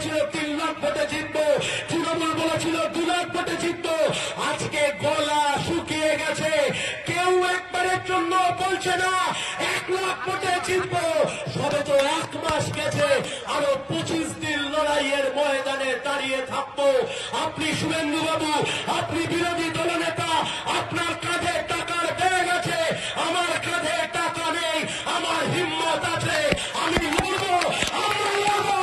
বলেছিল 3 লাখ ভোটে জিতবো, তৃণমূল বলেছিল 2 লাখ ভোটে জিতবো। আজকে গলা শুকিয়ে গেছে, কেউ একবারের জন্য বলছে না 1 লাখ ভোটে জিতবো। সবে তো 1 মাস গেছে, আরো 25 দিন লড়াইয়ের ময়দানে দাঁড়িয়ে থাকবো। আপনি শুভেন্দু বাবু, আপনি বিরোধী দলনেতা, আপনার কাঁধে টাকার ব্যাগ আছে, আমার কাঁধে টাকা নেই, আমার হিম্মত আছে, আমি লড়বো, আমরা লড়বো,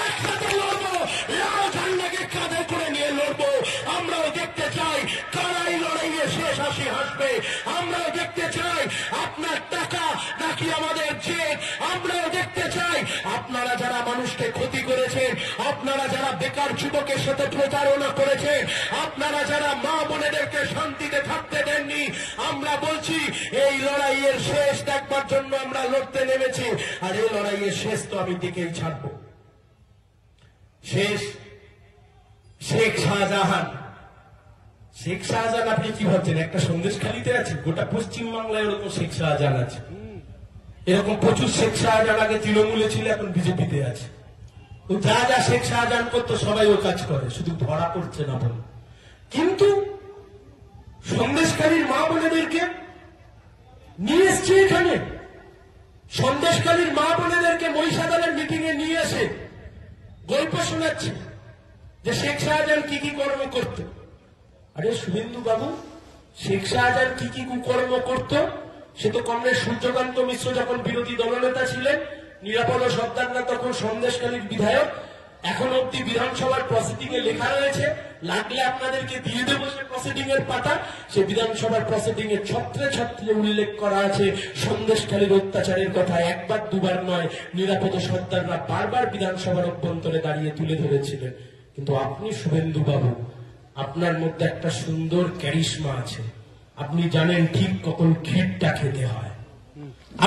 একসাথে লড়বো, লাল ঝান্ডাকে কাঁধে করে নিয়ে লড়বো। আমরাও দেখতে চাই কারাই লড়াইয়ে শেষ হাসি হাসবে। আমরাও দেখতে চাই আপনার টাকা নাকি আমাদের জেদ। আমরাও দেখতে চাই আপনারা যারা মানুষকে ক্ষতি করেছেন, আপনারা যারা বেকার যুবকের সাথে প্রতারণা করেছেন, আপনারা যারা মা বোনেদেরকে শান্তিতে থাকতে দেননি, আমরা বলছি এই লড়াইয়ের শেষ দেখবার জন্য আমরা লড়তে নেমেছি। আর এই লড়াইয়ের শেষ তো আমি দিকেই ছাড়বো। শেষ শেখ শাহজাহান। শেখ শাহজাহান আপনি কি ভাবছেন একটা সন্দেশখালীতে আছে? গোটা পশ্চিমবাংলায় এরকম শেখ শাহজাহান আছে। এরকম প্রচুর শেখ শাহজাহান আগে তৃণমূলে ছিল, এখন বিজেপিতে আছে। ও যা যা শেখ শাহজাহান করতো সবাই ও কাজ করে, শুধু ধরা পড়ছে না বলে। কিন্তু সন্দেশখালীর মা বোনেদেরকে নিয়ে এসছে এখানে, সন্দেশখালীর মা বোনেদেরকে মহিষাদলের মিটিং এ নিয়ে এসে গল্প শোনাচ্ছে যে শেখ শাহজাহান কি কি কর্ম করত। আরে শুভেন্দু বাবু, শেখ শাহজাহান কি কি কুকর্ম করত সে তো কমরেড সূর্যকান্ত মিশ্র যখন বিরোধী দলনেতা ছিলেন, নিরাপদ সর্দাররা তখন সন্দেশখালীর বিধায়ক। এখন অব্দি বিধানসভার প্রসিডিং এ লেখা রয়েছে, লাগলে আপনাদেরকে দিয়ে দেবো সে প্রসিডিং এর পাতা। সে বিধানসভার প্রসিডিং এ ছত্রে ছত্রে উল্লেখ করা আছে সন্দেশখালীর অত্যাচারের কথা। একবার দুবার নয়, নিরাপদ সর্দাররা বারবার বিধানসভার অভ্যন্তরে দাঁড়িয়ে তুলে ধরেছিলেন। কিন্তু আপনি শুভেন্দু বাবু, আপনার মধ্যে একটা সুন্দর ক্যারিশমা আছে। আপনি জানেন ঠিক কখন ক্ষীরটা খেতে হয়।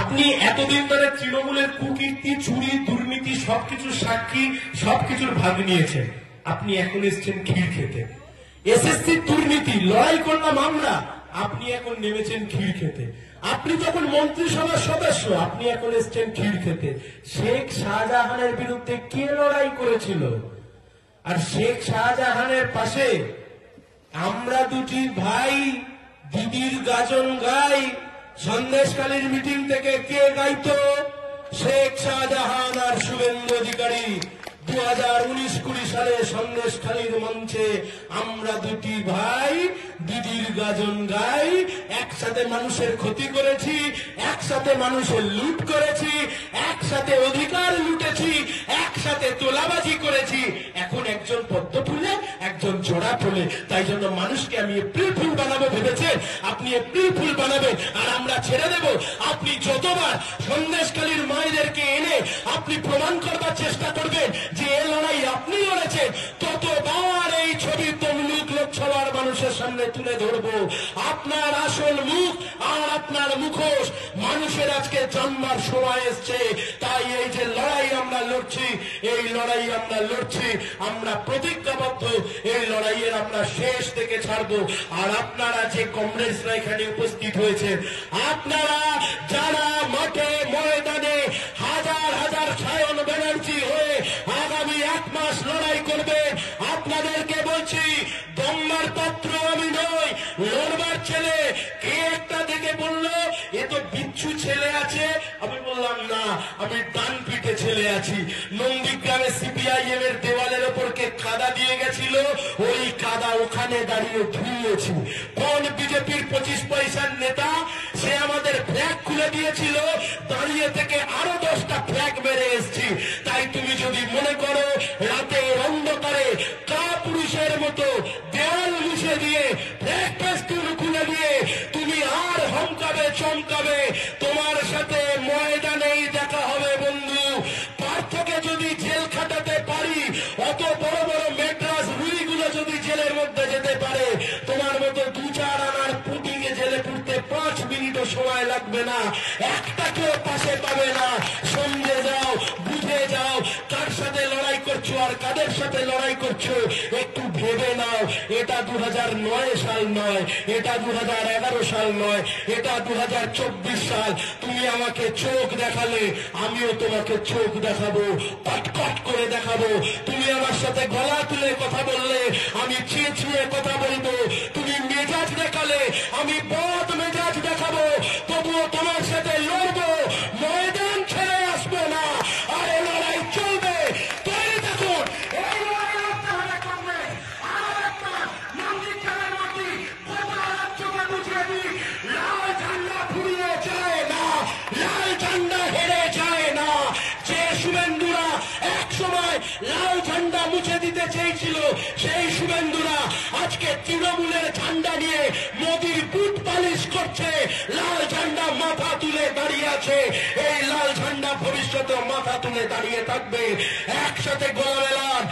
আপনি এতদিন ধরে তৃণমূলের কুকীর্তি, চুরি, দুর্নীতি সবকিছুর সাক্ষী, সবকিছুর ভাগ নিয়েছেন। আপনি এখন এসছেন ক্ষীর খেতে। এসএসসির দুর্নীতি লড়াই করলাম আমরা, আপনি এখন নেমেছেন ক্ষীর খেতে। আপনি যখন মন্ত্রিসভার সদস্য, আপনি এখন এসছেন ক্ষীর খেতে। শেখ শাহজাহানের বিরুদ্ধে কে লড়াই করেছিল? আর শেখ শাহজাহানের পাশে আমরা দুটি ভাই দিদির গাজন গাই। সন্দেশখালীর মিটিং থেকে কে গাইতো? শেখ শাহজাহান আর শুভেন্দু অধিকারী। 2019-20 সালে সন্দেশখালীর মঞ্চে আমরা দুটি ভাই দিদির গাজন গাই। একসাথে মানুষের ক্ষতি করেছি, একসাথে মানুষের লুট করেছি, একসাথে অধিকার লুটেছি, একসাথে তোলাবাজি করেছি। এখন একজন পদ্ম ফুলে, একজন জোড়া ফুলে। তাই জন্য মানুষকে আমি এপ্রিল ফুল বানাবো ভেবেছেন, আপনি এপ্রিল ফুল বানাবেন আর আমরা ছেড়ে দেব। আপনি যতবার সন্দেশখালীর মায়েদেরকে এনে আপনি প্রমাণ করবার চেষ্টা করবেন যে এই লড়াই আপনি লড়েছেন, ততবার এই ছবি তমলুক লোকসভার মানুষের সামনে তুলে ধরবো। আপনার আসল মুখ আর আপনার মুখোশ মানুষের আজকে জানবার সময় এসছে। তাই এই যে লড়াই আমরা লড়ছি, এই লড়াই আমরা লড়ছি, আমরা প্রতিজ্ঞাবদ্ধ এই লড়াইয়ের আমরা শেষ থেকে ছাড়বো। আর আপনারা যে কমরেডসরা এখানে উপস্থিত হয়েছে, আপনারা যারা মাঠে ময়দানে হাজার হাজার সায়ন ব্যানার্জি হয়ে আগামী 1 মাস লড়াই করবেন, আপনাদেরকে বলছি দম্বার পাত্র আমি নই, লড়বার ছেলে। কে একটা দেখে বলল এ তো বিচ্ছু ছেলে আছে, আমি বললাম না, আমি ডান পিঠে ছেলে আছি। নন্দীগ্রামে সিপিআইএম এর দেওয়ালের ওপর কে কাদা দিয়ে গেছিল, ওই কাদা ওখানে দাঁড়িয়ে ধুয়েছি। কোন বিজেপির 25 পয়সার নেতা সে আমাদের ফ্ল্যাগ খুলে দিয়েছিল, দাঁড়িয়ে থেকে আরো 10টা ফ্ল্যাগ মেরে এসছি। তাই তুমি যদি মনে করো রাতের অন্ধকারে কাপুরুষের মতো দেওয়াল মুছে দিয়ে ফ্ল্যাগ পেস্টুন খুলে দিয়ে তুমি আর হমকাবে চমকাবে, তোমার সাথে ময়দানেই দেখা হবে বন্ধু। পার্থকে যদি জেল খাটাতে পারি, অত বড় বড় মেড্রাস রুইগুলো যদি জেলের মধ্যে যেতে পারে, তোমার মতো 2-4 আনার পুটিকে জেলে পুড়তে 5 মিনিটও সময় লাগবে না, একটাকেও পাশে পাবে না। সমঝে যাও, বুঝে যাও কার সাথে লড়াই করছো। করছো আর কাদের সাথে লড়াই করছো একটু ভেবে নাও। এটা 2009 সাল নয়, এটা 2011 সাল নয়, এটা 2024 সাল। তুমি আমাকে চোখ দেখালে আমিও তোমাকে চোখ দেখাবো, কটকট করে দেখাবো। তুমি আমার সাথে গলা তুলে কথা বললে আমি চেঁচিয়ে কথা বলবো। তুমি মেজাজ দেখালে আমি বদ মেজাজ দেখাবো, তবুও তোমার সাথে লড়বো, ময়দান ছেড়ে আসবো না। আর এই লড়াই চলবে, তৈরি থাকুন। এই লড়াই লড়তে হলে করবে। আর একটা নন্দী খেলার মাটি গোটা রাজ্যকে বুঝিয়ে দিই, লাল ঝান্ডা ফুরিয়ে যায় না, লাল ঝান্ডা হেরে যায় না। যে শুভেন্দুরা এক সময় লাল ঝান্ডা মুছে দিতে চেয়েছিল, সেই শুভেন্দুরা আজকে তৃণমূলের ঝান্ডা নিয়ে মোদির বুট পালিশ করছে, লাল ঝান্ডা মাথা তুলে দাঁড়িয়ে আছে। এই লাল ঝান্ডা ভবিষ্যতে মাথা তুলে দাঁড়িয়ে থাকবে। একসাথে গলা মেলান।